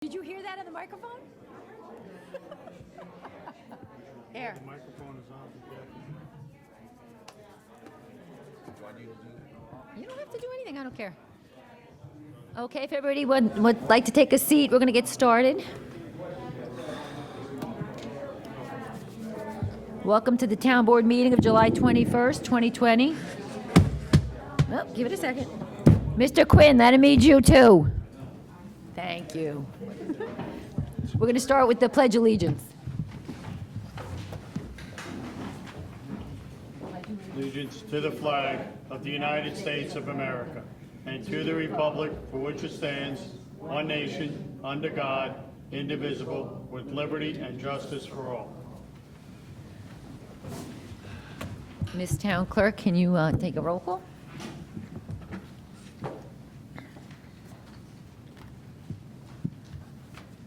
Did you hear that on the microphone? Here. The microphone is on. You don't have to do anything. I don't care. Okay, if everybody would like to take a seat, we're going to get started. Welcome to the Town Board meeting of July 21st, 2020. Oh, give it a second. Mr. Quinn, that means you too. Thank you. We're going to start with the Pledge of Allegiance. Allegiance to the flag of the United States of America and to the republic for which it stands, one nation, under God, indivisible, with liberty and justice for all. Ms. Town Clerk, can you take a roll call?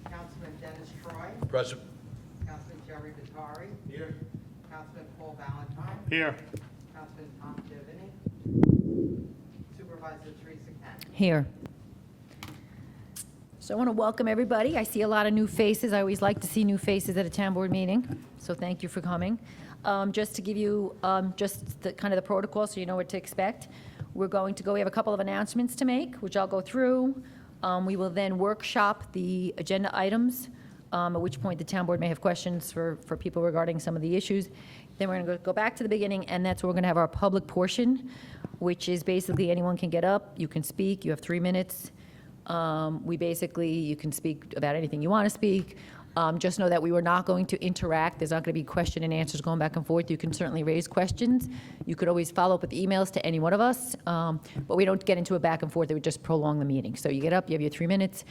Councilman Dennis Troy. Present. Councilman Jerry Vitari. Here. Councilman Paul Valentine. Here. Councilman Tom Divany. Supervisor Teresa Kent. Here. So I want to welcome everybody. I see a lot of new faces. I always like to see new faces at a town board meeting, so thank you for coming. Just to give you just the kind of the protocol so you know what to expect. We have a couple of announcements to make, which I'll go through. We will then workshop the agenda items, at which point the town board may have questions for people regarding some of the issues. Then we're going to go back to the beginning, and that's where we're going to have our public portion, which is basically anyone can get up, you can speak, you have 3 minutes. You can speak about anything you want to speak. Just know that we were not going to interact. There's not going to be question and answers going back and forth. You can certainly raise questions. You could always follow up with emails to any one of us, but we don't get into a back and forth. It would just prolong the meeting. So you get up, you have your 3 minutes.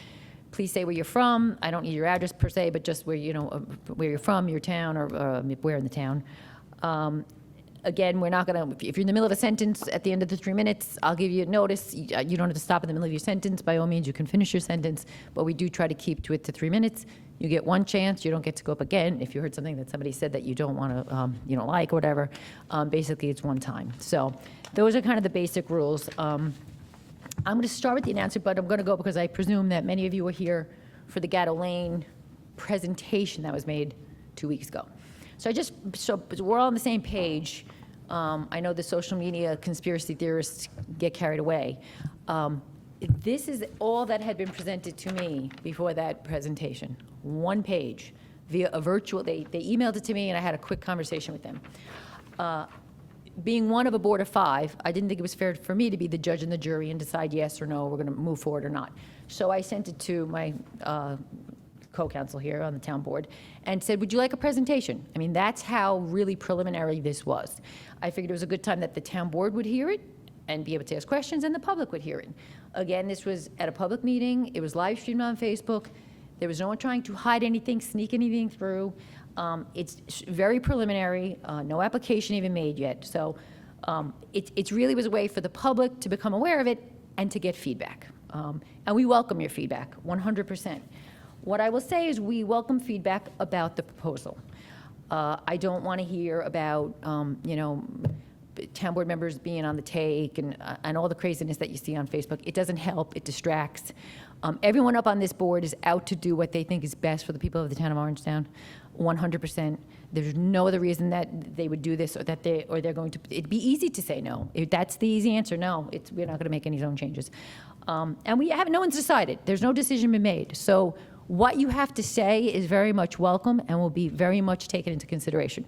Please say where you're from. I don't need your address per se, but just where you're from, your town, or where in the town. Again, we're not going to, if you're in the middle of a sentence at the end of the 3 minutes, I'll give you a notice. You don't have to stop in the middle of your sentence. By all means, you can finish your sentence, but we do try to keep to it to 3 minutes. You get one chance. You don't get to go up again. If you heard something that somebody said that you don't want to, you don't like or whatever, basically it's one time. So those are kind of the basic rules. I'm going to start with the announcement, but I'm going to go because I presume that many of you were here for the Goto Lane presentation that was made 2 weeks ago. So we're all on the same page. I know the social media conspiracy theorists get carried away. This is all that had been presented to me before that presentation. 1 page via a virtual, they emailed it to me and I had a quick conversation with them. Being one of a board of 5, I didn't think it was fair for me to be the judge and the jury and decide yes or no, we're going to move forward or not. So I sent it to my co-counsel here on the town board and said, would you like a presentation? I mean, that's how really preliminary this was. I figured it was a good time that the town board would hear it and be able to ask questions and the public would hear it. Again, this was at a public meeting. It was live streamed on Facebook. There was no one trying to hide anything, sneak anything through. It's very preliminary, no application even made yet. So it really was a way for the public to become aware of it and to get feedback. And we welcome your feedback, 100%. What I will say is we welcome feedback about the proposal. I don't want to hear about, town board members being on the take and all the craziness that you see on Facebook. It doesn't help. It distracts. Everyone up on this board is out to do what they think is best for the people of the town of Orangetown, 100%. There's no other reason that they would do this or that they're going to. It'd be easy to say no. That's the easy answer. No, we're not going to make any zone changes. And no one's decided. There's no decision been made. So what you have to say is very much welcome and will be very much taken into consideration.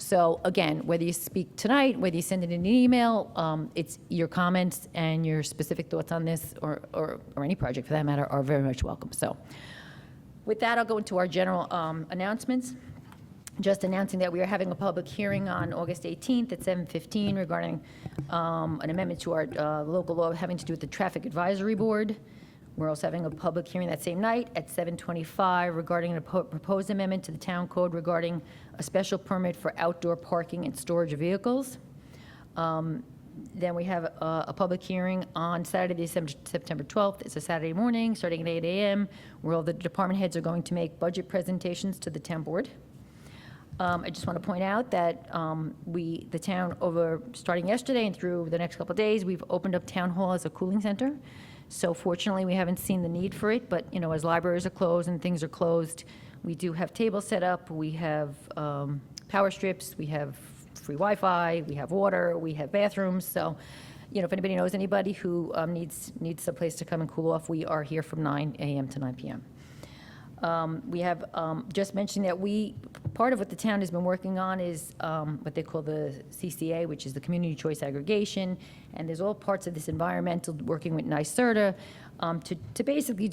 So again, whether you speak tonight, whether you send it in an email, it's your comments and your specific thoughts on this or any project for that matter are very much welcome. So with that, I'll go into our general announcements. Just announcing that we are having a public hearing on August 18th at 7:15 regarding an amendment to our local law having to do with the Traffic Advisory Board. We're also having a public hearing that same night at 7:25 regarding a proposed amendment to the town code regarding a special permit for outdoor parking and storage of vehicles. Then we have a public hearing on Saturday, September 12th. It's a Saturday morning, starting at 8 a.m., where all the department heads are going to make budget presentations to the town board. I just want to point out that the town, starting yesterday and through the next couple of days, we've opened up Town Hall as a cooling center. So fortunately, we haven't seen the need for it, but, as libraries are closed and things are closed, we do have tables set up, we have power strips, we have free Wi-Fi, we have water, we have bathrooms, so, if anybody knows anybody who needs a place to come and cool off, we are here from 9 a.m. to 9 p.m. We have, just mentioned that part of what the town has been working on is what they call the CCA, which is the Community Choice Aggregation, and there's all parts of this environmental, working with NYSERDA, to basically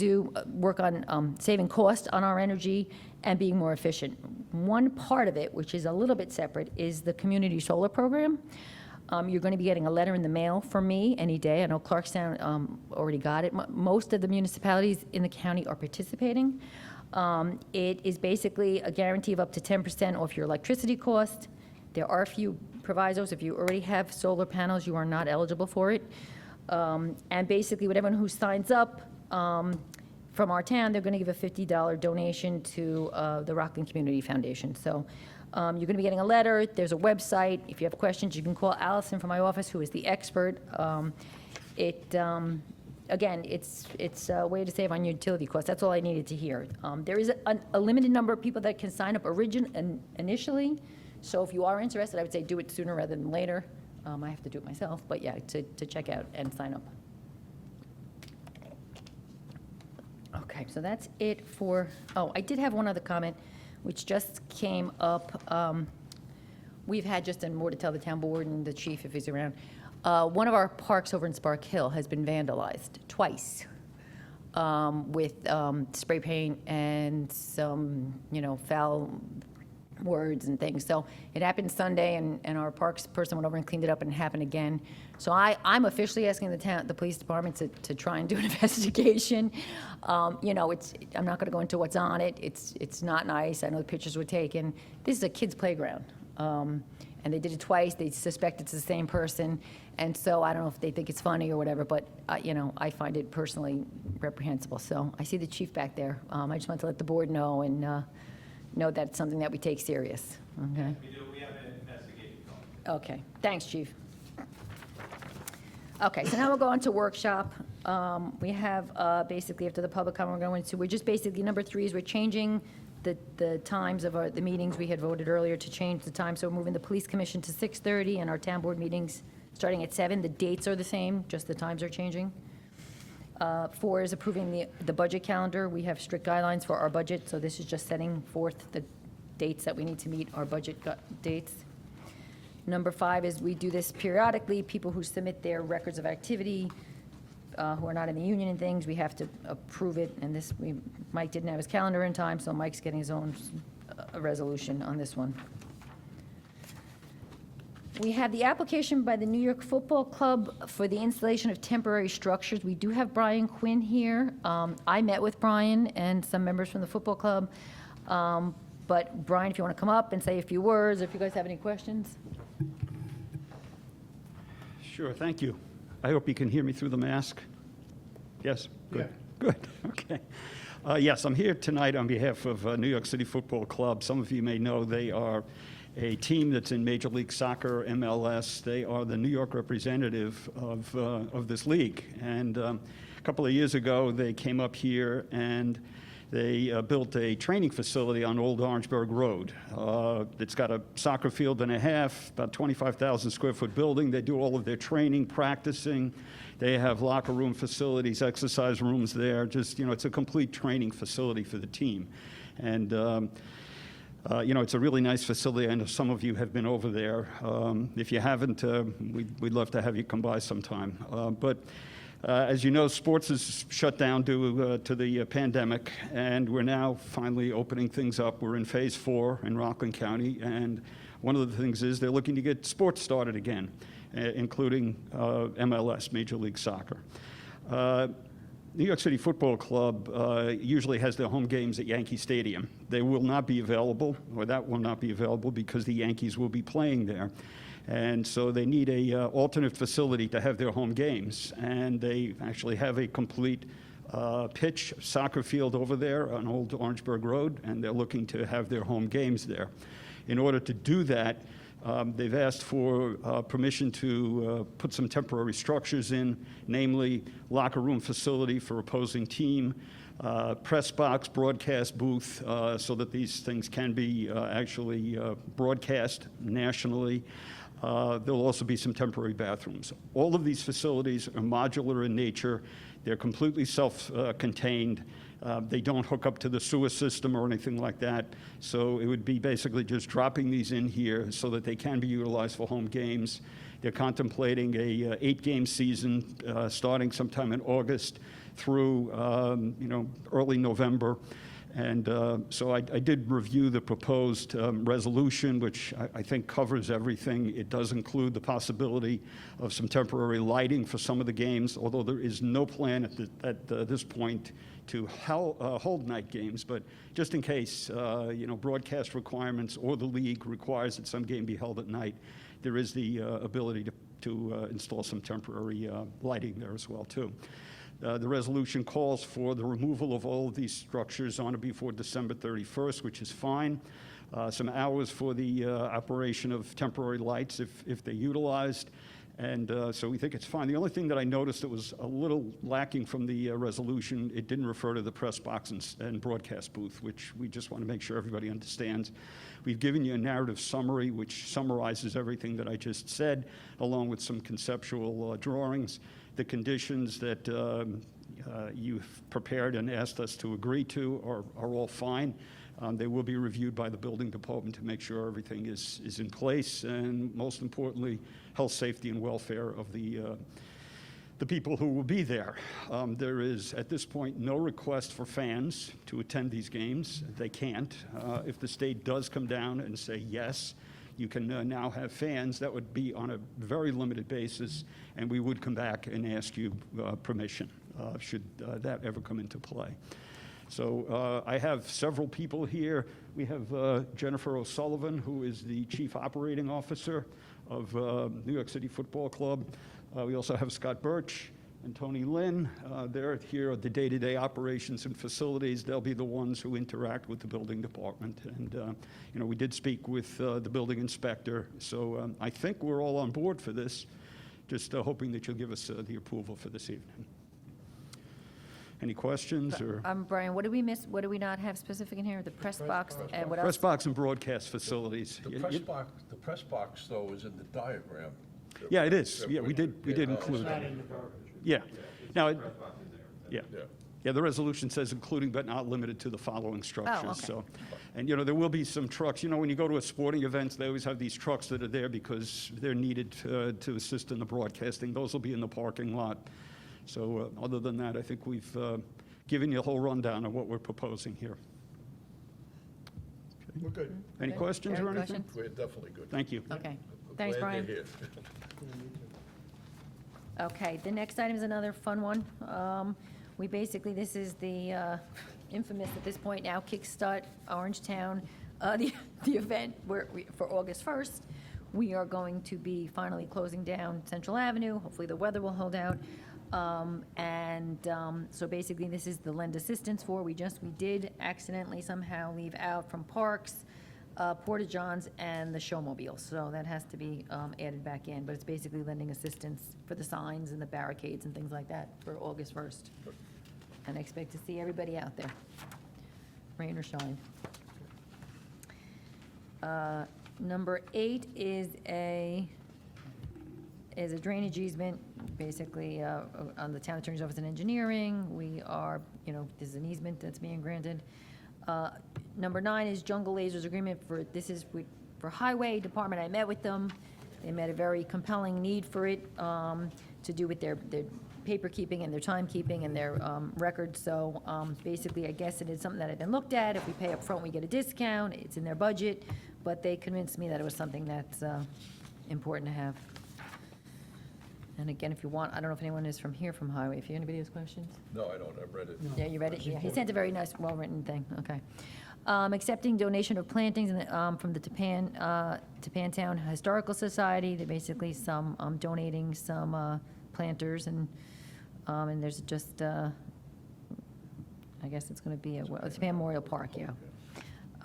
work on saving cost on our energy and being more efficient. One part of it, which is a little bit separate, is the Community Solar Program. You're going to be getting a letter in the mail from me any day. I know Clarkstown already got it. Most of the municipalities in the county are participating. It is basically a guarantee of up to 10% off your electricity cost. There are a few provisos. If you already have solar panels, you are not eligible for it. And basically, with everyone who signs up from our town, they're going to give a $50 donation to the Rockland Community Foundation. So you're going to be getting a letter. There's a website. If you have questions, you can call Allison from my office, who is the expert. Again, it's a way to save on your utility costs. That's all I needed to hear. There is a limited number of people that can sign up initially. So if you are interested, I would say do it sooner rather than later. I have to do it myself, but yeah, to check out and sign up. Okay, so that's it for, I did have one other comment, which just came up. We've had just more to tell the town board and the chief if he's around. One of our parks over in Spark Hill has been vandalized twice with spray paint and some, foul words and things. So it happened Sunday, and our parks person went over and cleaned it up, and it happened again. So I'm officially asking the police department to try and do an investigation. I'm not going to go into what's on it. It's not nice. I know the pictures were taken. This is a kid's playground. And they did it twice. They suspect it's the same person. And so I don't know if they think it's funny or whatever, but, I find it personally reprehensible. So I see the chief back there. I just want to let the board know and know that it's something that we take serious. Okay? We do. We have an investigation going. Okay. Thanks, chief. Okay, so now we'll go on to workshop. We have basically, after the public comment, we're just basically, number 3 is we're changing the times of the meetings. We had voted earlier to change the time, so we're moving the police commission to 6:30 and our town board meetings starting at 7. The dates are the same, just the times are changing. 4 is approving the budget calendar. We have strict guidelines for our budget, so this is just setting forth the dates that we need to meet our budget dates. Number 5 is we do this periodically. People who submit their records of activity, who are not in the union and things, we have to approve it. And Mike didn't have his calendar in time, so Mike's getting his own resolution on this one. We have the application by the New York Football Club for the installation of temporary structures. We do have Brian Quinn here. I met with Brian and some members from the football club. But Brian, if you want to come up and say a few words, if you guys have any questions. Sure, thank you. I hope you can hear me through the mask. Yes? Good. Good, okay. Yes, I'm here tonight on behalf of New York City Football Club. Some of you may know they are a team that's in Major League Soccer, MLS. They are the New York representative of this league. And a couple of years ago, they came up here and they built a training facility on Old Orangeburg Road. It's got a soccer field and a half, about 25,000 square foot building. They do all of their training, practicing. They have locker room facilities, exercise rooms there. Just, it's a complete training facility for the team. And, it's a really nice facility. I know some of you have been over there. If you haven't, we'd love to have you come by sometime. But as you know, sports is shut down due to the pandemic, and we're now finally opening things up. We're in phase 4 in Rockland County, and one of the things is they're looking to get sports started again, including MLS, Major League Soccer. New York City Football Club usually has their home games at Yankee Stadium. They will not be available, or that will not be available, because the Yankees will be playing there. And so they need a alternate facility to have their home games. And they actually have a complete pitch soccer field over there on Old Orangeburg Road, and they're looking to have their home games there. In order to do that, They've asked for permission to put some temporary structures in, namely locker room facility for opposing team, press box, broadcast booth, so that these things can be actually broadcast nationally. There'll also be some temporary bathrooms. All of these facilities are modular in nature. They're completely self-contained. They don't hook up to the sewer system or anything like that. So it would be basically just dropping these in here so that they can be utilized for home games. They're contemplating a 8-game season starting sometime in August through early November. And so I did review the proposed resolution, which I think covers everything. It does include the possibility of some temporary lighting for some of the games, although there is no plan at this point to hold night games. But just in case, broadcast requirements or the league requires that some game be held at night, there is the ability to install some temporary lighting there as well, too. The resolution calls for the removal of all of these structures on or before December 31st, which is fine. Some hours for the operation of temporary lights if they're utilized. And so we think it's fine. The only thing that I noticed that was a little lacking from the resolution, it didn't refer to the press box and broadcast booth, which we just want to make sure everybody understands. We've given you a narrative summary, which summarizes everything that I just said, along with some conceptual drawings. The conditions that you've prepared and asked us to agree to are all fine. They will be reviewed by the building department to make sure everything is in place, and most importantly, health, safety, and welfare of the people who will be there. There is, at this point, no request for fans to attend these games. They can't. If the state does come down and say yes, you can now have fans, that would be on a very limited basis, and we would come back and ask you permission, should that ever come into play. So I have several people here. We have Jennifer O'Sullivan, who is the Chief Operating Officer of New York City Football Club. We also have Scott Birch and Tony Lynn. They're here at the day-to-day operations and facilities. They'll be the ones who interact with the building department. And, we did speak with the building inspector. So I think we're all on board for this, just hoping that you'll give us the approval for this evening. Any questions or? Brian, what did we miss? What do we not have specific in here? The press box and what else? Press box and broadcast facilities. The press box, though, is in the diagram. Yeah, it is. Yeah, we did include it. Yeah. Now, yeah, the resolution says including but not limited to the following structures. okay. So, and there will be some trucks. When you go to a sporting event, they always have these trucks that are there because they're needed to assist in the broadcasting. Those will be in the parking lot. So other than that, I think we've given you a whole rundown of what we're proposing here. We're good. Any Good. questions or Eric, anything? questions? We're definitely good. Thank you. Okay. Thanks, Glad Brian. you're here. Okay, the next item is another fun one. This is the infamous at this point now Kickstart Orangetown, the event for August 1st. We are going to be finally closing down Central Avenue. Hopefully the weather will hold out. So basically this is the lend assistance for. We did accidentally somehow leave out from parks, Porta-Johns, and the showmobile. So that has to be added back in, but it's basically lending assistance for the signs and the barricades and things like that for August 1st. And I expect to see everybody out there, rain or shine. Number 8 is a drainage easement, basically on the town attorney's office and engineering. We are, this is an easement that's being granted. Number 9 is Jungle Lasers agreement for highway department. I met with them. They met a very compelling need for it to do with their paper keeping and their timekeeping and their records. So basically, I guess it is something that had been looked at. If we pay up front, we get a discount. It's in their budget. But they convinced me that it was something that's important to have. And again, if you want, I don't know if anyone is from Highway. If anybody has questions? No, I don't. I've read it. Yeah, you read it? Yeah, he sent a very nice, well-written thing. Okay. Accepting donation of plantings from the Townhouse Historical Society. They're basically donating some planters and there's just, I guess it's going to be a Japan Memorial Park, yeah.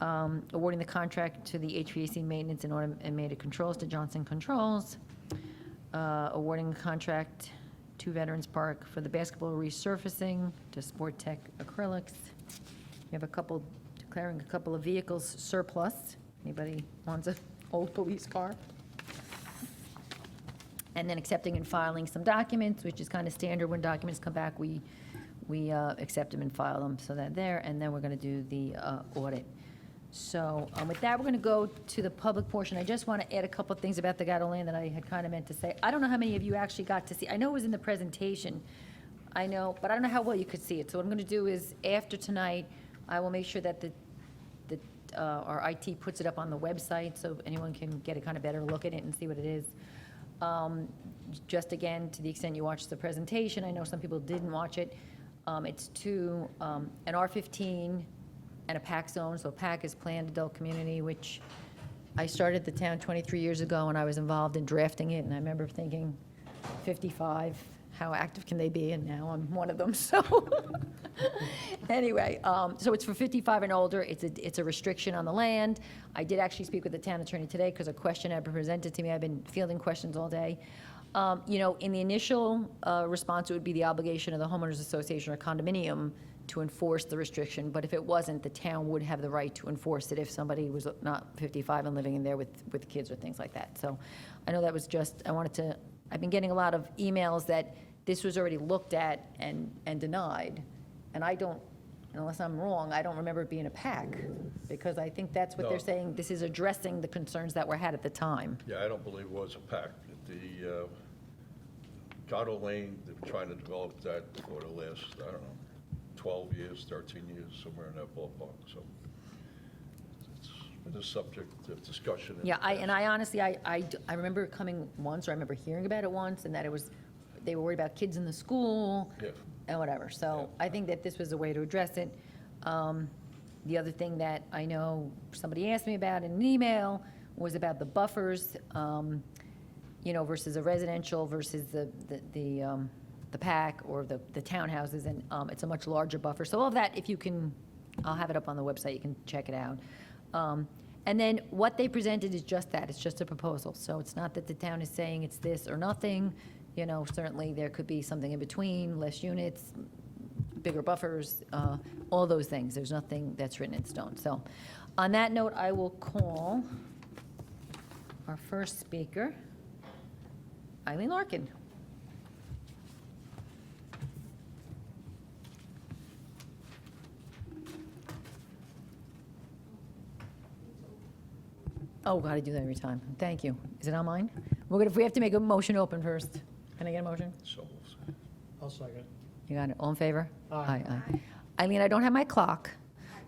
Awarding the contract to the HVAC maintenance and automated controls to Johnson Controls. Awarding the contract to Veterans Park for the basketball resurfacing to Sport Tech Acrylics. You have declaring a couple of vehicles surplus. Anybody wants an old police car? And then accepting and filing some documents, which is kind of standard. When documents come back, we accept them and file them, so that there, and then we're going to do the audit. So with that, we're going to go to the public portion. I just want to add a couple of things about the Goto land that I had kind of meant to say. I don't know how many of you actually got to see. I know it was in the presentation. I know, but I don't know how well you could see it. So what I'm going to do is, after tonight, I will make sure that our IT puts it up on the website so anyone can get a kind of better look at it and see what it is. Just again, to the extent you watched the presentation, I know some people didn't watch it. It's to an R15 and a PAC zone. So PAC is Planned Adult Community, which I started the town 23 years ago, and I was involved in drafting it. And I remember thinking, 55, how active can they be? And now I'm one of them. So anyway, so it's for 55 and older. It's a restriction on the land. I did actually speak with the town attorney today because a question had been presented to me. I've been fielding questions all day. In the initial response, it would be the obligation of the homeowners association or condominium to enforce the restriction, but if it wasn't, the town would have the right to enforce it if somebody was not 55 and living in there with kids or things like that. So I know that was just, I've been getting a lot of emails that this was already looked at and denied, and I don't, unless I'm wrong, I don't remember it being a PAC, because I think that's what they're No. saying, this is addressing the concerns that were had at the time. Yeah, I don't believe it was a pact. The Goto Lane, they've been trying to develop that for the last, I don't know, 12 years, 13 years, somewhere in that ballpark. So it's been a subject of discussion. in Yeah, the I past. honestly, I remember it coming once, or I remember hearing about it once, and that they were worried about kids in the school Yeah. and whatever. So I think that this was a way to address it. The other thing that I know somebody asked me about in an email was about the buffers, versus a residential versus the PAC or the townhouses, and it's a much larger buffer. So all of that, if you can, I'll have it up on the website, you can check it out. And then what they presented is just that, it's just a proposal. So it's not that the town is saying it's this or nothing. Certainly there could be something in between, less units, bigger buffers, all those things. There's nothing that's written in stone. So on that note, I will call our first speaker, Eileen Larkin. Oh, God, I do that every time. Thank you. Is it on mine? We have to make a motion open first. Can I get a motion? So, I'll second. You got it. All in favor? Aye. Aye. Eileen, I don't have my clock,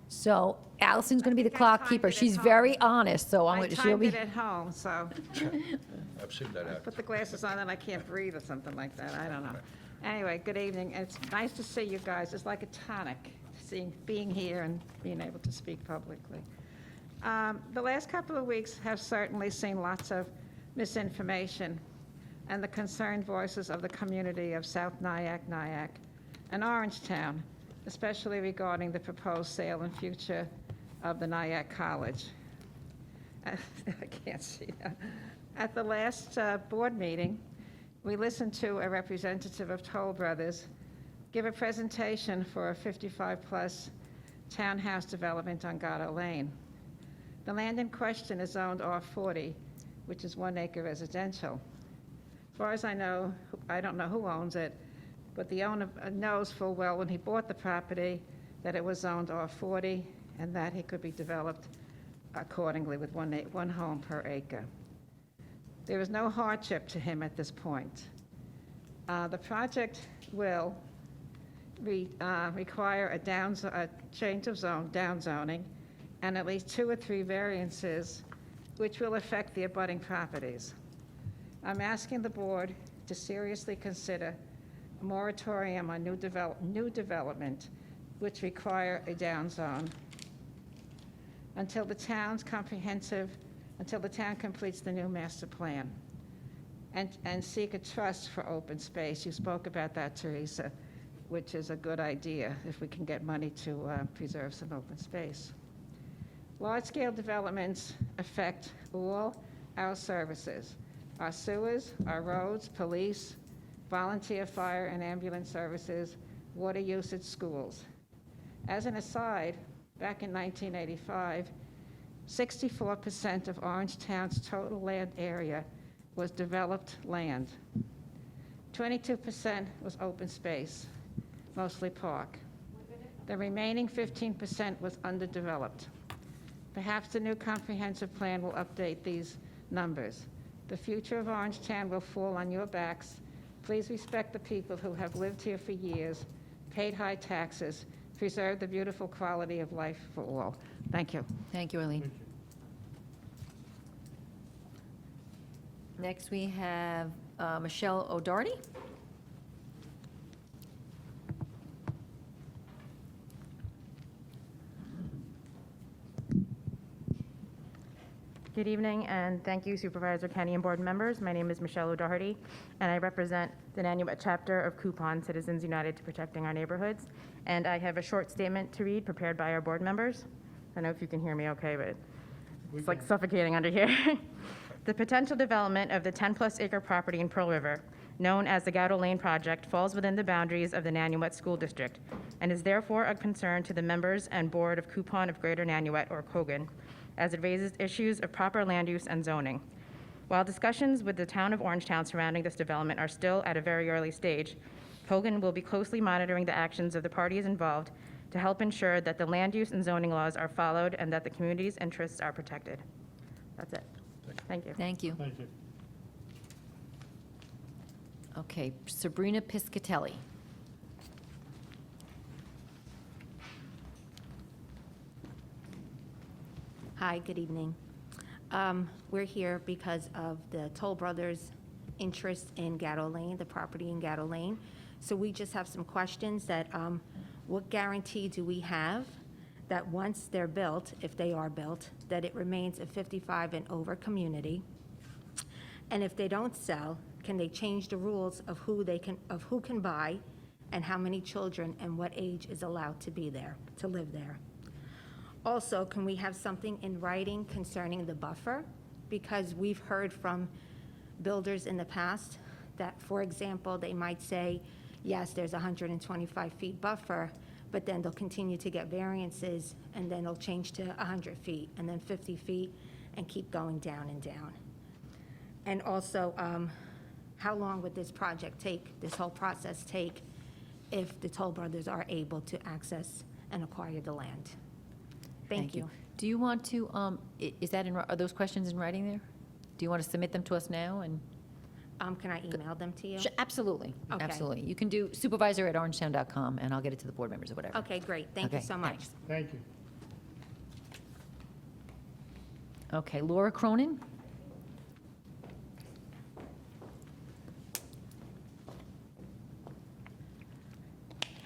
so Allison's going to be the I think I clock timed keeper. it at She's home. very honest, so I she'll timed be. it at home, so I've seen that happen. put the glasses on and I can't breathe or something like that, I don't know. Anyway, good evening, and it's nice to see you guys. It's like a tonic, being here and being able to speak publicly. The last couple of weeks have certainly seen lots of misinformation and the concerned voices of the community of South Nyack, and Orangetown, especially regarding the proposed sale and future of the Nyack College. I can't see that. At the last board meeting, we listened to a representative of Toll Brothers give a presentation for a 55-plus townhouse development on Goto Lane. The land in question is zoned R40, which is 1 acre residential. As far as I know, I don't know who owns it, but the owner knows full well when he bought the property that it was zoned R40 and that it could be developed accordingly with one home per acre. There is no hardship to him at this point. The project will require a change of zone, downzoning, and at least 2 or 3 variances, which will affect the abutting properties. I'm asking the board to seriously consider a moratorium on new development, which require a downzone, until the town completes the new master plan, and seek a trust for open space. You spoke about that, Teresa, which is a good idea if we can get money to preserve some open space. Large-scale developments affect all our services, our sewers, our roads, police, volunteer fire and ambulance services, water usage, schools. As an aside, back in 1985, 64% of Orangetown's total land area was developed land. 22% was open space, mostly park. The remaining 15% was underdeveloped. Perhaps the new comprehensive plan will update these numbers. The future of Orangetown will fall on your backs. Please respect the people who have lived here for years, paid high taxes, preserved the beautiful quality of life for all. Thank you. Thank you, Arlene. Next, we have Michelle O'Doherty. Good evening, and thank you Supervisor Kenny and board members. My name is Michelle O'Doherty, and I represent the Nanuet chapter of Coupon Citizens United to Protecting Our Neighborhoods. And I have a short statement to read prepared by our board members. I don't know if you can hear me okay, but it's like suffocating under here. The potential development of the 10-plus acre property in Pearl River, known as the Goto Lane project, falls within the boundaries of the Nanuet School District and is therefore a concern to the members and board of Coupon of Greater Nanuet, or COGAN, as it raises issues of proper land use and zoning. While discussions with the town of Orangetown surrounding this development are still at a very early stage, COGAN will be closely monitoring the actions of the parties involved to help ensure that the land use and zoning laws are followed and that the community's interests are protected. That's it. Thank you. Thank you. Thank you. Okay, Sabrina Piscatelli. Hi, good evening. We're here because of the Toll Brothers' interest in Gatto Lane, the property in Gatto Lane. So we just have some questions that, what guarantee do we have that once they're built, if they are built, that it remains a 55 and over community? And if they don't sell, can they change the rules of who can buy and how many children and what age is allowed to be there, to live there? Also, can we have something in writing concerning the buffer? Because we've heard from builders in the past that, for example, they might say, yes, there's 125 feet buffer, but then they'll continue to get variances, and then it'll change to 100 feet, and then 50 feet, and keep going down and down. And also, how long would this project take, this whole process take, if the Toll Brothers are able to access and acquire the land? Thank you. Do you want to, is that are those questions in writing there? Do you want to submit them to us now? And Can I email them to you? Absolutely, Okay. absolutely. You can do supervisor@orangetown.com, and I'll get it to the board members or whatever. Okay, great. Thank you Okay, so much. thanks. Thank you. Okay, Laura Cronin?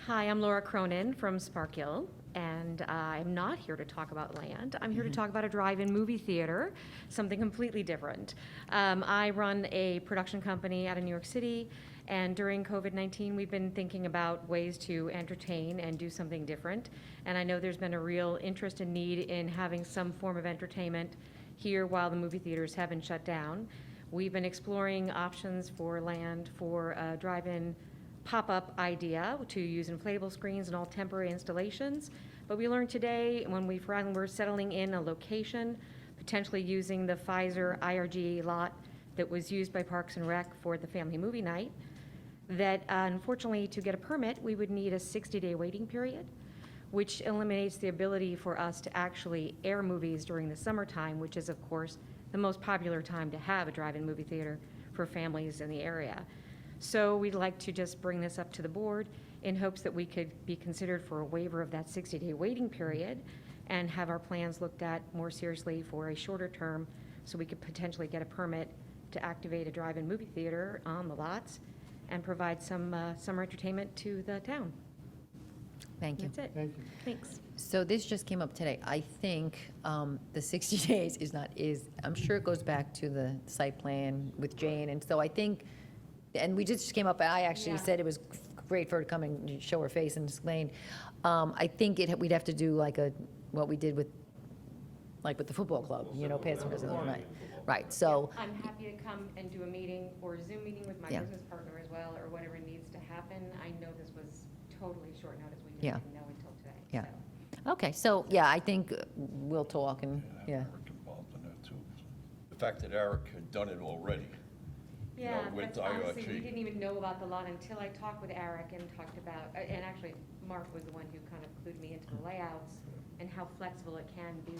Hi, I'm Laura Cronin from Sparkill, and I'm not here to talk about land. I'm here to talk about a drive-in movie theater, something completely different. I run a production company out of New York City, and during COVID-19, we've been thinking about ways to entertain and do something different. And I know there's been a real interest and need in having some form of entertainment here while the movie theaters have been shut down. We've been exploring options for land for a drive-in pop-up idea to use inflatable screens and all temporary installations. But we learned today when we're settling in a location, potentially using the Pfizer IRG lot that was used by Parks and Rec for the family movie night, that unfortunately to get a permit, we would need a 60-day waiting period, which eliminates the ability for us to actually air movies during the summertime, which is of course the most popular time to have a drive-in movie theater for families in the area. So we'd like to just bring this up to the board in hopes that we could be considered for a waiver of that 60-day waiting period and have our plans looked at more seriously for a shorter term so we could potentially get a permit to activate a drive-in movie theater on the lots and provide some summer entertainment to the town. Thank you. That's it. Thank you. Thanks. So this just came up today. I think the 60 days I'm sure it goes back to the site plan with Jane, and so I think, and we just came up, I actually said it was great for her to come and show her face and explain. I think we'd have to do like what we did with like with the football club, passing residential, right? Right, so, I'm happy to come and do a meeting or a Zoom meeting with my Yeah. business partner as well, or whatever needs to happen. I know this was totally short notice. We Yeah. didn't even know until today. Yeah. so. okay, so, yeah, I think we'll talk and, yeah. Eric involved in that too. The fact that Eric had done it already, Yeah, with but honestly, we IoT. didn't even know about the lot until I talked with Eric and talked about, and actually, Mark was the one who kind of clued me into the layouts and how flexible it can be.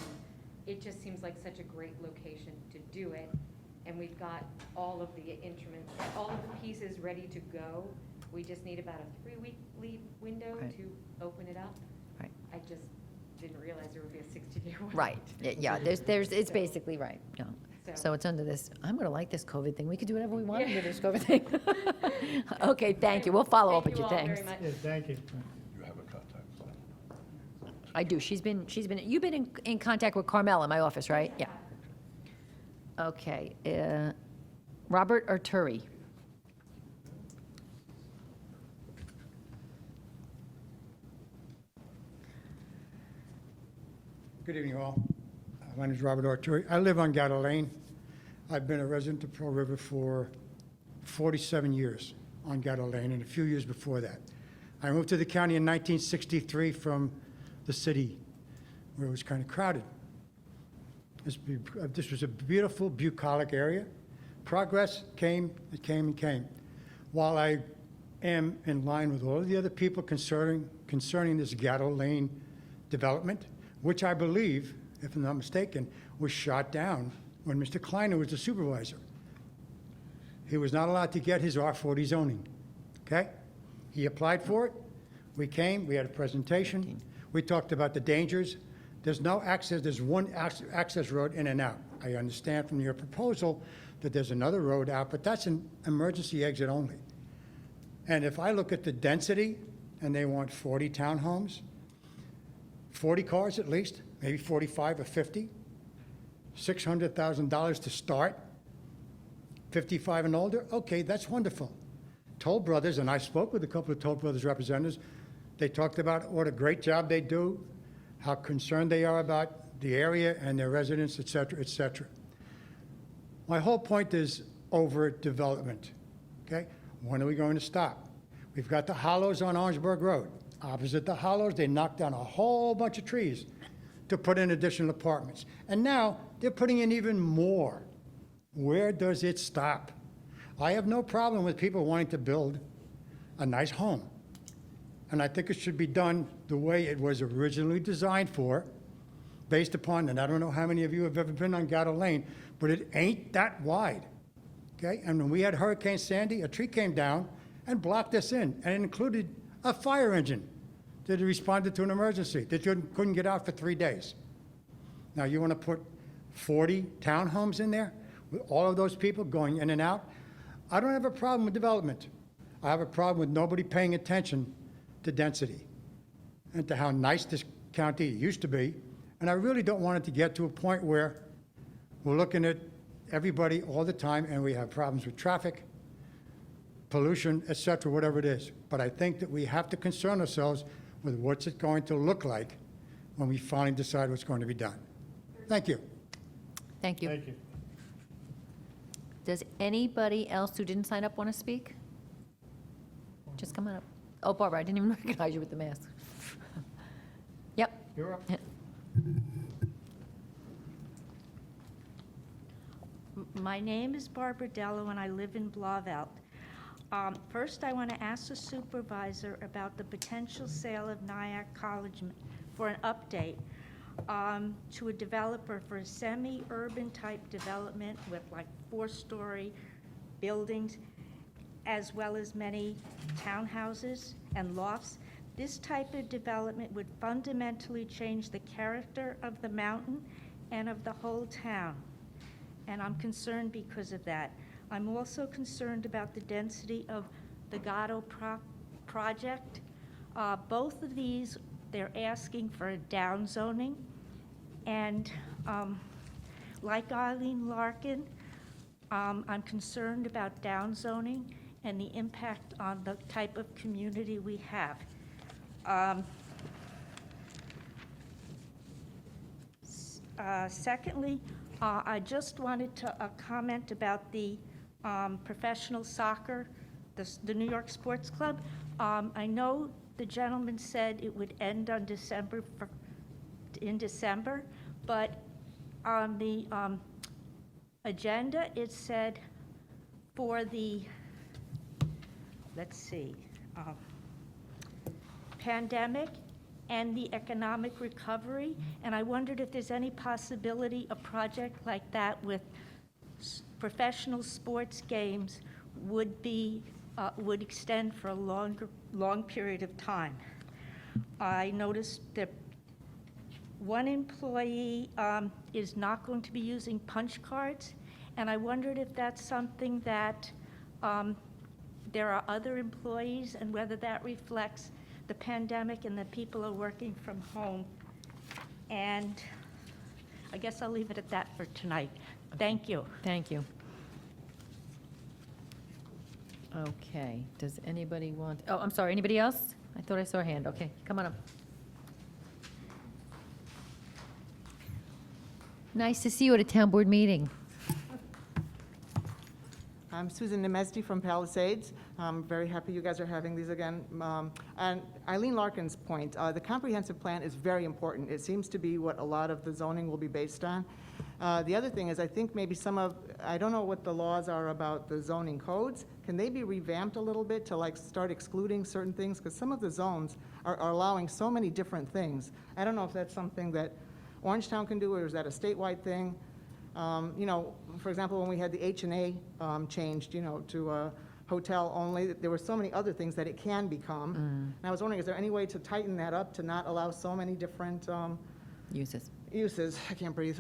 It just seems like such a great location to do it, and we've got all of the instruments, all of the pieces ready to go. We just need about a 3-week lead window Right. to open it up. Right. I just didn't realize there would be a 60-day window. Right, yeah, it's basically right, yeah. So- So it's under this, I'm gonna like this COVID thing, we could do whatever we want under this COVID thing. Okay, thank you, we'll follow up with you, Thank you all thanks. very much. Yes, thank you. You have a contact. I do, you've been in contact with Carmel in my office, right? Yeah. Okay, Robert Arturi. Good evening, all. My name is Robert Arturi. I live on Goto Lane. I've been a resident of Pearl River for 47 years on Goto Lane, and a few years before that. I moved to the county in 1963 from the city, where it was kind of crowded. This was a beautiful, bucolic area. Progress came, it came and came. While I am in line with all of the other people concerning this Goto Lane development, which I believe, if I'm not mistaken, was shot down when Mr. Kleiner was the supervisor. He was not allowed to get his R40 zoning, okay? He applied for it. We came, we had a presentation. We talked about the dangers. There's no access, there's one access road in and out. I understand from your proposal that there's another road out, but that's an emergency exit only. And if I look at the density, and they want 40 townhomes, 40 cars at least, maybe 45 or 50, $600,000 to start, 55 and older, okay, that's wonderful. Toll Brothers, and I spoke with a couple of Toll Brothers representatives, they talked about what a great job they do, how concerned they are about the area and their residents, et cetera, et cetera. My whole point is overdevelopment, okay? When are we going to stop? We've got the Hollows on Orangeburg Road. Opposite the Hollows, they knocked down a whole bunch of trees to put in additional apartments. And now they're putting in even more. Where does it stop? I have no problem with people wanting to build a nice home. And I think it should be done the way it was originally designed for, based upon, and I don't know how many of you have ever been on Goto Lane, but it ain't that wide, okay? And when we had Hurricane Sandy, a tree came down and blocked us in, and it included a fire engine that responded to an emergency that couldn't get out for 3 days. Now, you want to put 40 townhomes in there with all of those people going in and out? I don't have a problem with development. I have a problem with nobody paying attention to density and to how nice this county used to be. And I really don't want it to get to a point where we're looking at everybody all the time and we have problems with traffic, pollution, et cetera, whatever it is. But I think that we have to concern ourselves with what's it going to look like when we finally decide what's going to be done. Thank you. Thank you. Thank you. Does anybody else who didn't sign up want to speak? Just come on up. Oh, Barbara, I didn't even recognize you with the mask. Yep. You're up. My name is Barbara Dello, and I live in Blauvelt. First, I want to ask the supervisor about the potential sale of Nyack College for an update to a developer for a semi-urban type development with like 4-story buildings, as well as many townhouses and lofts. This type of development would fundamentally change the character of the mountain and of the whole town. And I'm concerned because of that. I'm also concerned about the density of the Goto project. Both of these, they're asking for a downzoning. And like Eileen Larkin, I'm concerned about downzoning and the impact on the type of community we have. Secondly, I just wanted to comment about the professional soccer, the New York Sports Club. I know the gentleman said it would end on in December, but on the agenda, it said for the, let's see, pandemic and the economic recovery, and I wondered if there's any possibility a project like that with professional sports games would be, would extend for a long period of time. I noticed that one employee is not going to be using punch cards, and I wondered if that's something that there are other employees, and whether that reflects the pandemic and that people are working from home. And I guess I'll leave it at that for tonight. Thank you. Thank you. Okay, does anybody want, oh, I'm sorry, anybody else? I thought I saw a hand. Okay, come on up. Nice to see you at a town board meeting. I'm Susan Nemesty from Palisades. I'm very happy you guys are having these again. And Eileen Larkin's point, the comprehensive plan is very important. It seems to be what a lot of the zoning will be based on. The other thing is, I think maybe I don't know what the laws are about the zoning codes. Can they be revamped a little bit to like start excluding certain things? Because some of the zones are allowing so many different things. I don't know if that's something that Orangetown can do, or is that a statewide thing? You know, for example, when we had the H&A changed, you know, to a hotel only, there were so many other things that it can become. And I was wondering, is there any way to tighten that up to not allow so many different Uses. uses? I can't breathe.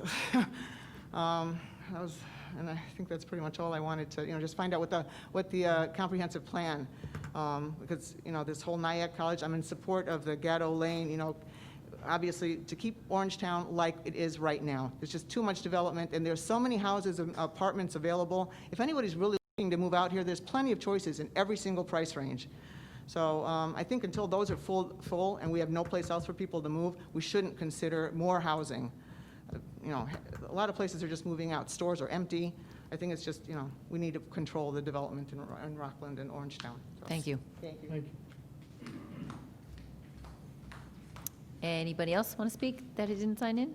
And I think that's pretty much all I wanted to, you know, just find out what the comprehensive plan, because, you know, this whole Nyack College, I'm in support of the Gatto Lane, you know, obviously, to keep Orangetown like it is right now. There's just too much development, and there's so many houses and apartments available. If anybody's really looking to move out here, there's plenty of choices in every single price range. So I think until those are full and we have no place else for people to move, we shouldn't consider more housing. You know, a lot of places are just moving out. Stores are empty. I think it's just, you know, we need to control the development in Rockland and Orangetown. So, Thank you. Thank you. Thank you. Anybody else want to speak that didn't sign in?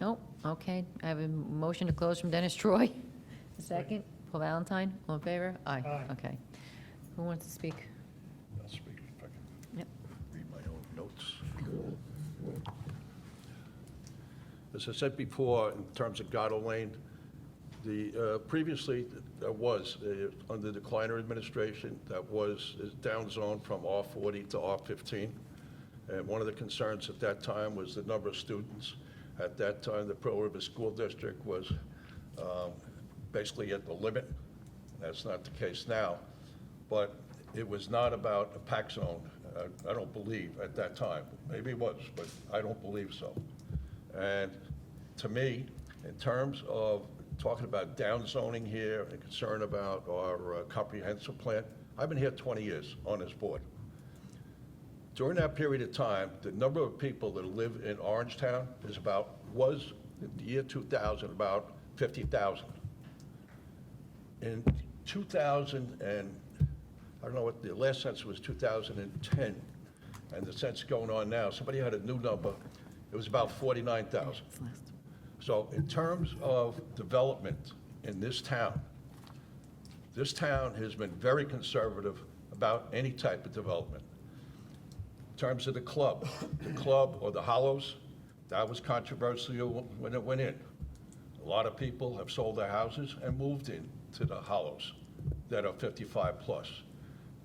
No? Okay. I have a motion to close from Dennis Troy. A second. Paul Valentine. All in favor? Aye. Aye. Okay. Who wants to speak? I'll speak if I can Yep. read my own notes. As I said before, in terms of Goto Lane, previously, there was, under the Kleiner administration, that was down zone from R40 to R15. And one of the concerns at that time was the number of students. At that time, the Pearl River School District was basically at the limit. That's not the case now. But it was not about a pack zone, I don't believe, at that time. Maybe it was, but I don't believe so. And to me, in terms of talking about downzoning here and concern about our comprehensive plan, I've been here 20 years on this board. During that period of time, the number of people that live in Orangetown was in the year 2000 about 50,000. In 2000 and I don't know what the last census was, 2010, and the census going on now, somebody had a new number, it was about 49,000. So in terms of development in this town has been very conservative about any type of development. In terms of the club or the Hollows, that was controversial when it went in. A lot of people have sold their houses and moved into the Hollows that are 55 plus.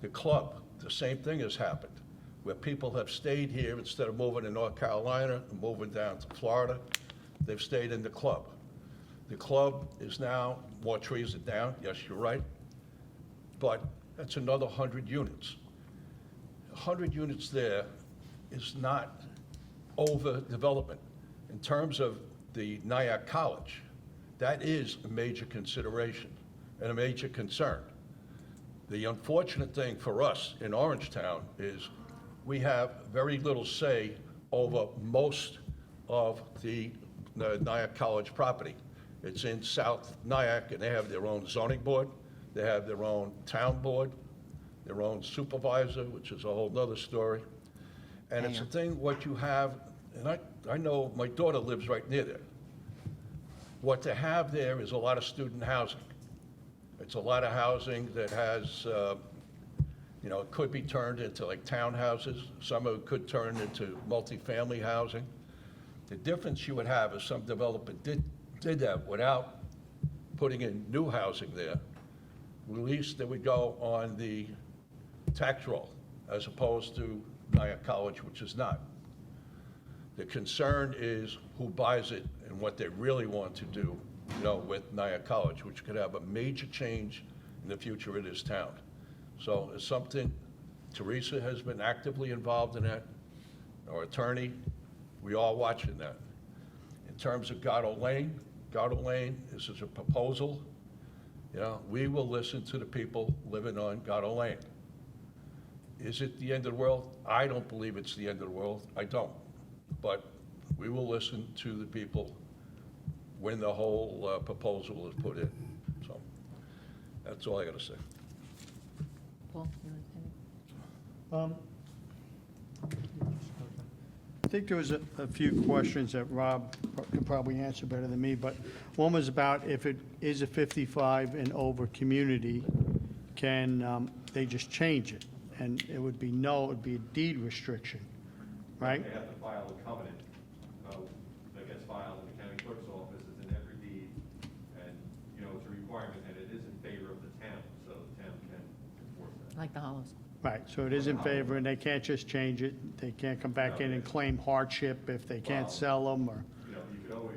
The club, the same thing has happened, where people have stayed here instead of moving to North Carolina and moving down to Florida. They've stayed in the club. The club is now, more trees are down, yes, you're right, but that's another 100 units. 100 units there is not overdevelopment. In terms of the Nyack College, that is a major consideration and a major concern. The unfortunate thing for us in Orangetown is we have very little say over most of the Nyack College property. It's in South Nyack, and they have their own zoning board, they have their own town board, their own supervisor, which is a whole nother story. And it's a thing, what you have, and I know my daughter lives right near there. What they have there is a lot of student housing. It's a lot of housing that has, it could be turned into like townhouses. Some of it could turn into multifamily housing. The difference you would have is some developer did that without putting in new housing there. At least they would go on the tax roll as opposed to Nyack College, which is not. The concern is who buys it and what they really want to do, with Nyack College, which could have a major change in the future of this town. So it's something, Teresa has been actively involved in that, our attorney, we all watching that. In terms of Goto Lane, this is a proposal. We will listen to the people living on Goto Lane. Is it the end of the world? I don't believe it's the end of the world. I don't. But we will listen to the people when the whole proposal is put in. So that's all I got to say. Paul, you want to say anything? I think there was a few questions that Rob could probably answer better than me, but one was about if it is a 55 and over community, can they just change it? And it would be no, it would be a deed restriction, right? They have to file a covenant that gets filed in the county clerk's office. It's in every deed, and, it's a requirement, and it is in favor of the town, so the town can enforce that. Like the Hollows. Right, so it is in favor, and they can't just change it. They can't come back in and claim hardship if they can't sell them, or, You could always,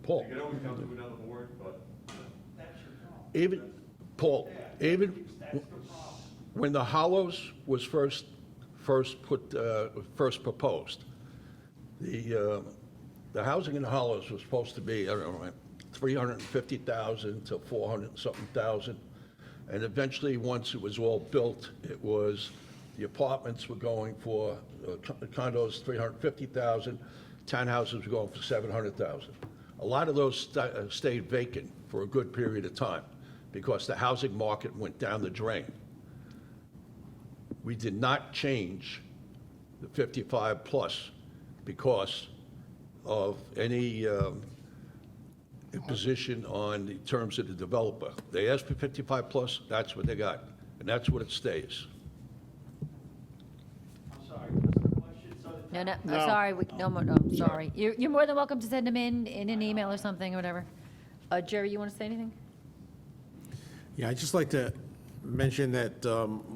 Paul, you could always come to another board, but, even, Paul, even when the Hollows was first proposed, the housing in the Hollows was supposed to be, I don't know, 350,000 to 400-something thousand. And eventually, once it was all built, the apartments were going for, condos, 350,000, townhouses were going for 700,000. A lot of those stayed vacant for a good period of time because the housing market went down the drain. We did not change the 55 plus because of any imposition on the terms of the developer. They asked for 55 plus, that's what they got, and that's what it stays. No, No. sorry, sorry. You're more than welcome to send them in an email or something, or whatever. Jerry, you want to say anything? Yeah, I'd just like to mention that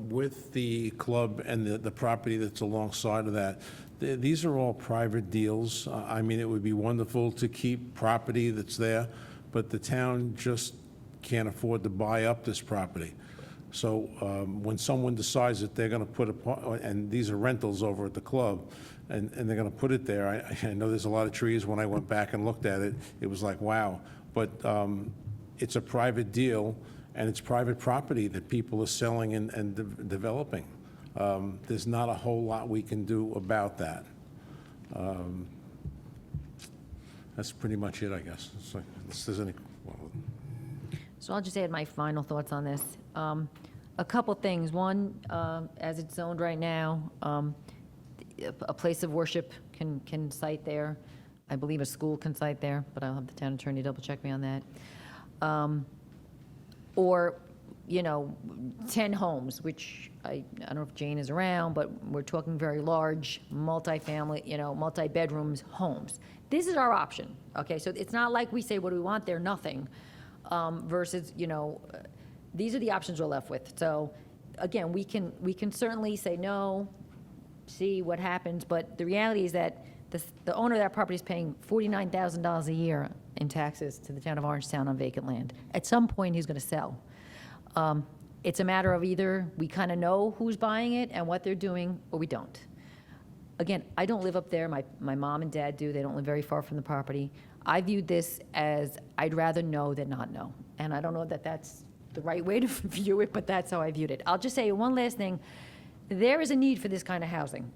with the club and the property that's alongside of that, these are all private deals. I mean, it would be wonderful to keep property that's there, but the town just can't afford to buy up this property. So when someone decides that they're going to put and these are rentals over at the club, and they're going to put it there, I know there's a lot of trees. When I went back and looked at it, it was like, wow. But it's a private deal, and it's private property that people are selling and developing. There's not a whole lot we can do about that. That's pretty much it, I guess. So, unless there's any. So I'll just add my final thoughts on this. A couple things. One, as it's zoned right now, a place of worship can site there. I believe a school can site there, but I'll have the town attorney double check me on that. Or, 10 homes, which I don't know if Jane is around, but we're talking very large, multi-family, multi-bedrooms homes. This is our option, okay? So it's not like we say, what do we want there? Nothing. Versus, these are the options we're left with. So again, we can certainly say no, see what happens, but the reality is that the owner of that property is paying $49,000 a year in taxes to the town of Orangetown on vacant land. At some point, he's going to sell. It's a matter of either we kind of know who's buying it and what they're doing, or we don't. Again, I don't live up there. My mom and dad do. They don't live very far from the property. I viewed this as I'd rather know than not know. And I don't know that that's the right way to view it, but that's how I viewed it. I'll just say one last thing. There is a need for this kind of housing.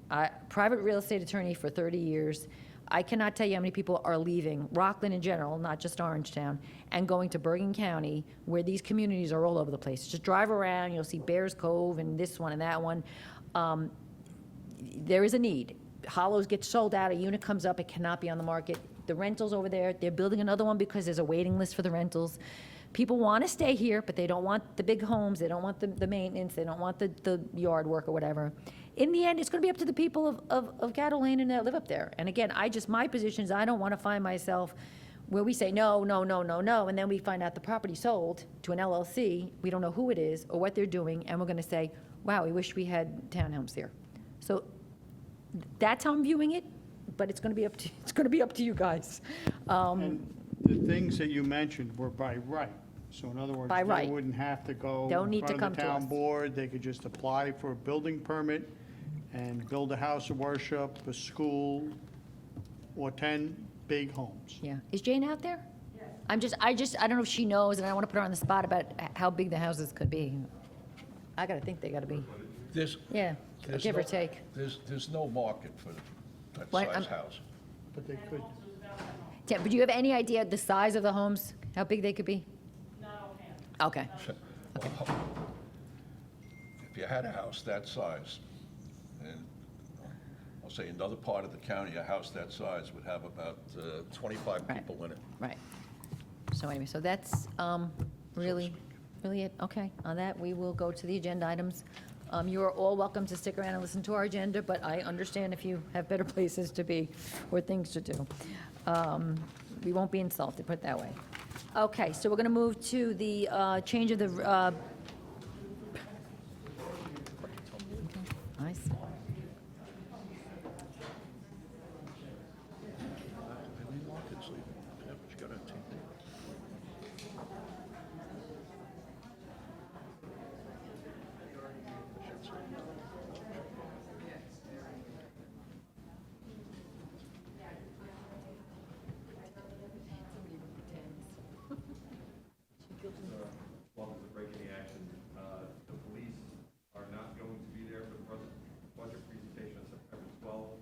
Private real estate attorney for 30 years. I cannot tell you how many people are leaving Rockland in general, not just Orangetown, and going to Bergen County, where these communities are all over the place. Just drive around, you'll see Bears Cove and this one and that one. There is a need. Hollows get sold out, a unit comes up, it cannot be on the market. The rentals over there, they're building another one because there's a waiting list for the rentals. People want to stay here, but they don't want the big homes, they don't want the maintenance, they don't want the yard work or whatever. In the end, it's going to be up to the people of Gatto Lane and that live up there. And again, my position is I don't want to find myself where we say no, no, no, no, no, and then we find out the property sold to an LLC, we don't know who it is or what they're doing, and we're going to say, wow, we wish we had townhomes here. So that's how I'm viewing it, but it's going to be up to you guys. And the things that you mentioned were by right. So in other words, By they right. wouldn't have to go Don't in need to front come of the to town us. board. They could just apply for a building permit and build a house of worship, a school, or 10 big homes. Yeah. Is Jane out there? I don't know if she knows, and I don't want to put her on the spot about how big the houses could be. I got to think they got to be, There's, yeah, there's give or no- take. There's no market for that What, size house. But they could, Tim, but do you have any idea the size of the homes, how big they could be? Okay. If you had a house that size, and I'll say another part of the county, a house that size would have about 25 Right. people in it. Right. So anyway, so that's really it. Okay, on that, we will go to the agenda items. You are all welcome to stick around and listen to our agenda, but I understand if you have better places to be or things to do. We won't be insulted, put it that way. Okay, so we're going to move to the change of the... Nice. Welcome to Breaking the Action. The police are not going to be there for the budget presentation on September 12th.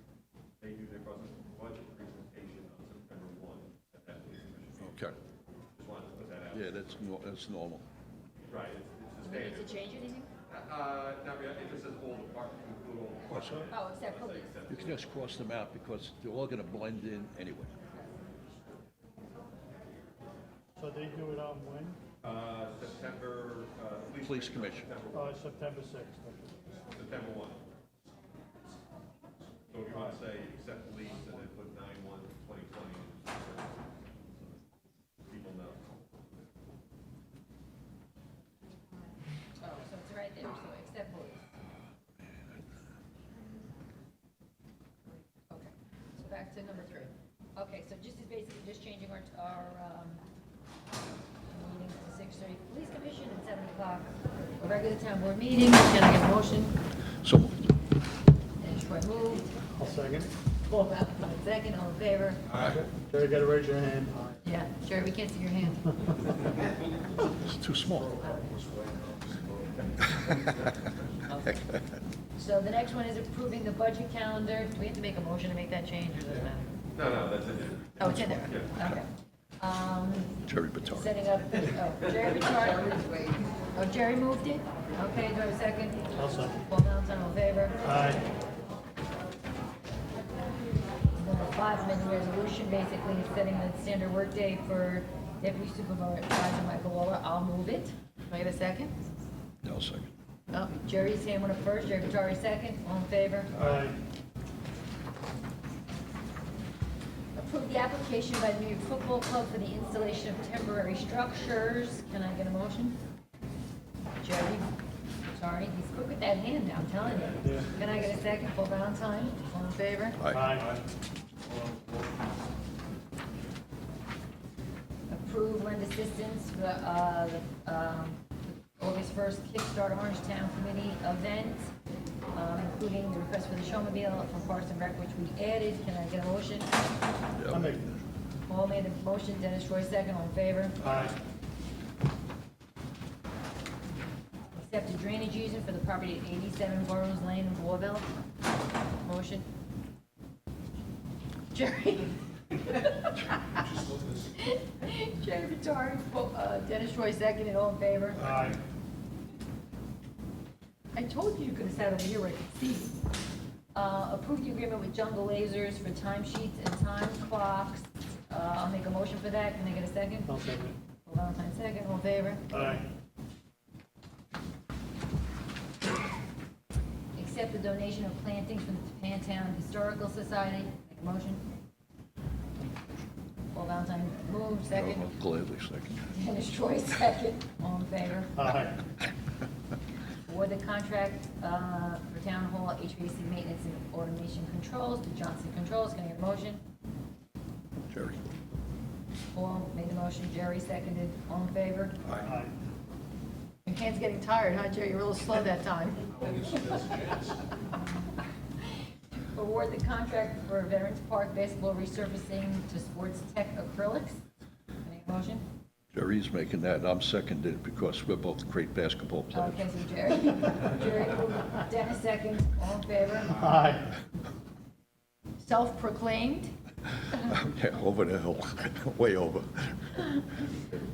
They do their budget presentation on September 1 at that police commission. Okay. Just wanted to put that out. Yeah, that's normal. Right, it's just standard. change anything? Not really, it just says all departments, include all departments. Oh, except police. You can just cross them out because they're all going to blend in anyway. so they do it on when? September, Police Commission. September 6th. September 1. So if you want to say except police and then put 9/1/2020, people know. Oh, so it's right there, so except police. Okay, so back to number 3. Okay, so just is basically just changing our meeting to 6:30, police commission, and 7 o'clock, a regular town board meeting. Can I get a motion? So moved. And Troy moved. I'll second. Paul Bell, second, all in favor? Jerry, gotta raise your hand. Yeah, Jerry, we can't see your hand. It's too small. So the next one is approving the budget calendar. Do we have to make a motion to make that change, or does it matter? No, that's it. Oh, it's in there, okay. Jerry Batari. Setting up, Jerry Richard. Oh, Jerry moved it? Okay, do I have a second? I'll second. Paul Valentine, all in favor? Aye. Number 5, amending resolution, basically it's setting the standard workday for Deputy Supervisor Michael Waller. I'll move it. Do I get a second? No, second. Oh, Jerry's hand went up first, Jerry Vitari second, all in favor? Aye. Approve the application by the New York Football Club for the installation of temporary structures. Can I get a motion? Jerry, sorry, he's quick with that hand now, I'm telling you. Can I get a second? Paul Valentine, all in favor? Aye. Approve lend assistance for the August 1st Kickstart Orangetown Committee event, including the request for the showmobile from Parks and Rec, which we added. Can I get a motion? I'll make Paul made a motion, Dennis Roy second, all in favor? Aye. accept a drainage easement for the property at 87 Burrows Lane in Warville. Motion. Jerry. Jerry Vittori, Dennis Troy, second, and all in favor. Aye. I told you you could have sat over here where I could see you. Approve the agreement with Jungle Lasers for timesheets and time clocks. I'll make a motion for that. Can I get a second? I'll second. Valentine, second, all in favor? Aye. Accept the donation of plantings from the Japantown Historical Society. Make a motion. Paul Valentine, move, second. I'll gladly second. Dennis Troy, second. All in favor? Aye. Award the contract for Town Hall HVAC maintenance and automation controls to Johnson Controls. Can I get a motion? Jerry. Paul made the motion, Jerry seconded. All in favor? Aye. Your hand's getting tired, huh, Jerry? You're a little slow that time. Award the contract for Veterans Park basketball resurfacing to Sports Tech Acrylics. Can I get a motion? Jerry's making that, I'm seconding it because we're both great basketball players. Okay, so Jerry. Jerry moved, Dennis second. All in favor? Aye. Self-proclaimed. Yeah, over the hill, way over.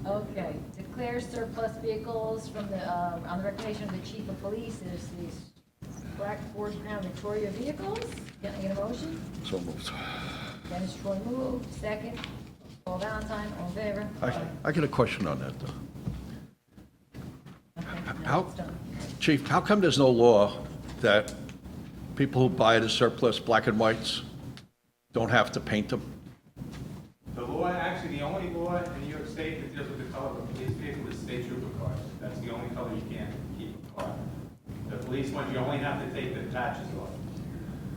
Okay, declare surplus vehicles from the, on the recommendation of the chief of police, there's these black Ford Crown Victoria vehicles. Can I get a motion? So moved. Dennis Troy moved, second. Paul Valentine, all in favor? I get a question on that, though. Okay, now How- it's done. Chief, how come there's no law that people who buy the surplus black and whites don't have to paint them? The law, actually, the only law in New York State that deals with the color of a police vehicle is state trooper cars. That's the only color you can't keep a car. The police ones, you only have to take the patches off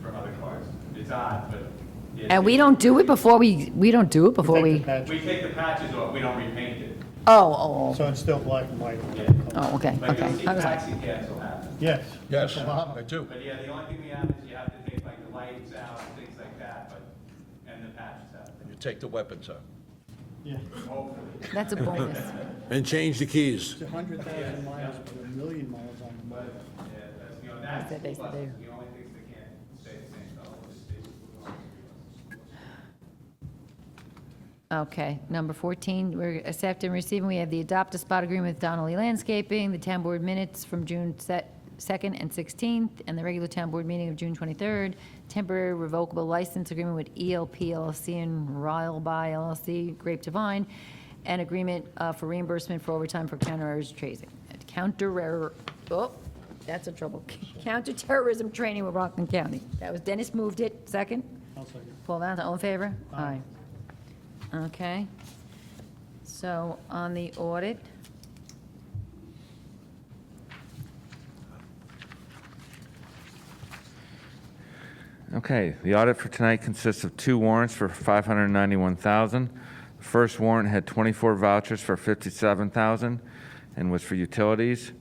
for other cars. It's odd, but. yeah, And we don't do it before we don't do it before we, Take the patch. We take the patches off, we don't repaint it. oh, So it's still black and white. Yeah. oh, okay, But okay. you'll see I was like, taxi cabs will have it. Yes. Yes, I do. But yeah, the only thing we have is you have to take like the lights out and things like that, but, and the patches out. You take the weapons out. Yeah. Hopefully. That's a bonus. And change the keys. It's 100,000 miles, but 1,000,000 miles on the motor. Yeah, that's, you know, that's That's what they plus, do. the only things that can't stay the same color, just stay with the Okay, number 14, we're accepting and receiving, we have the adopt a spot agreement with Donnelly Landscaping, the town board minutes from June 2nd and 16th, and the regular town board meeting of June 23rd, temporary revocable license agreement with ELP LLC and Rileby LLC, Grape to Vine, and agreement for reimbursement for overtime for counterterrorism training with Rockland County. That was Dennis moved it, second? I'll second. Paul Valentine, all in favor? Aye. Okay. So on the audit, Okay, the audit for tonight consists of 2 warrants for $591,000. The first warrant had 24 vouchers for $57,000 and was for utilities.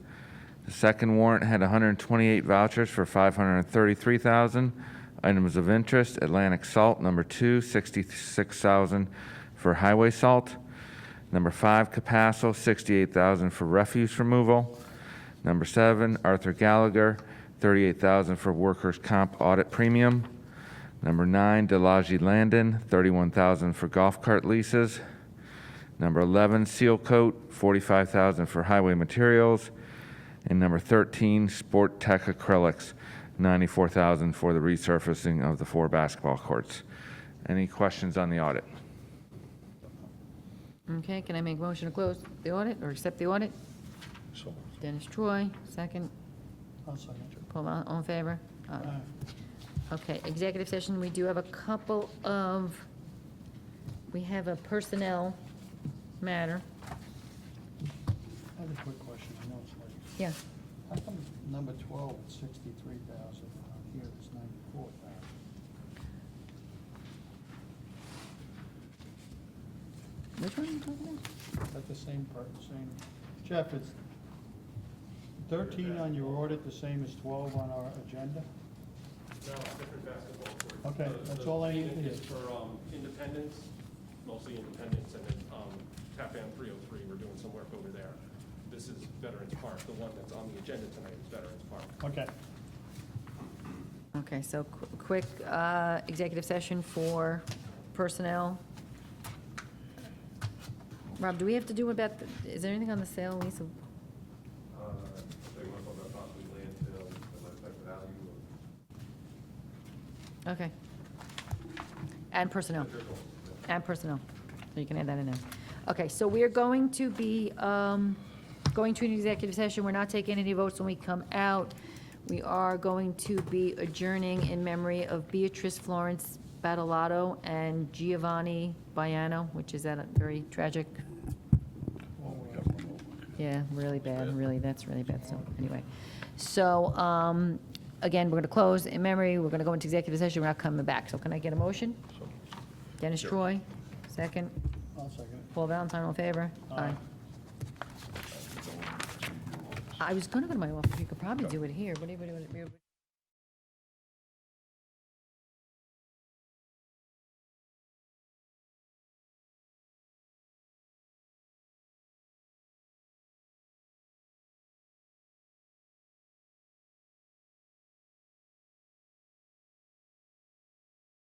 The second warrant had 128 vouchers for $533,000. Items of interest, Atlantic Salt, number 2, $66,000 for highway salt. Number 5, Capasso, $68,000 for refuse removal. Number 7, Arthur Gallagher, $38,000 for workers' comp audit premium. Number 9, Delagi Landon, $31,000 for golf cart leases. Number 11, Seal Coat, $45,000 for highway materials. And number 13, Sport Tech Acrylics, $94,000 for the resurfacing of the 4 basketball courts. Any questions on the audit? okay, can I make a motion to close the audit or accept the audit? So Dennis Troy, second. I'll second. Paul Valentine, all in favor? Aye. Aye. Okay, executive session, we do have a couple of, we have a personnel matter. I have a quick question. I know it's late. Yeah. How come number 12 is 63,000, here it's 94,000? Which one are you talking about? Is that the same same? Jeff, it's 13 on your audit, the same as 12 on our agenda? No, different basketball court. Okay, that's all I need to hear. It's for Independence, mostly Independence, and then Tap Band 303, we're doing some work over there. The this is Veterans Park. The one that's on the agenda tonight is Veterans Park. Okay. Okay, so quick executive session for personnel. Rob, do we have to do about, is there anything on the sale lease of? They want to talk about possibly land sales, the value of Okay. And personnel. And personnel. So you can add that in there. Okay, so we are going to be going to an executive session. We're not taking any votes when we come out. We are going to be adjourning in memory of Beatrice Florence Battolato and Giovanni Baiano, which is that very tragic. Yeah, really bad, really, that's really bad, so, anyway. So, again, we're gonna close in memory, we're gonna go into executive session, we're not coming back, so can I get a motion? Dennis Troy, second. I'll second it. Paul Valentine, all in favor? Aye. I was gonna go to my office, you could probably do it here, but anybody would.